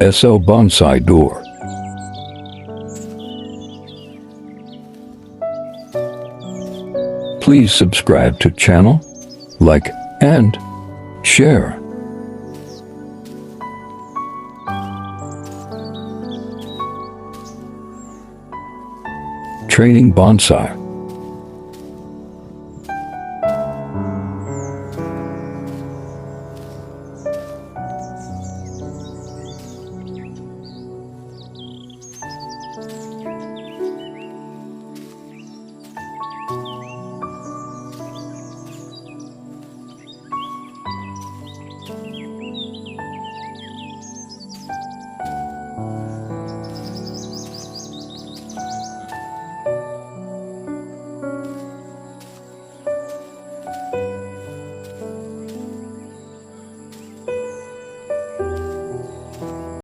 SO Bonsai door. Please subscribe to channel, like, and share. Training bonsai.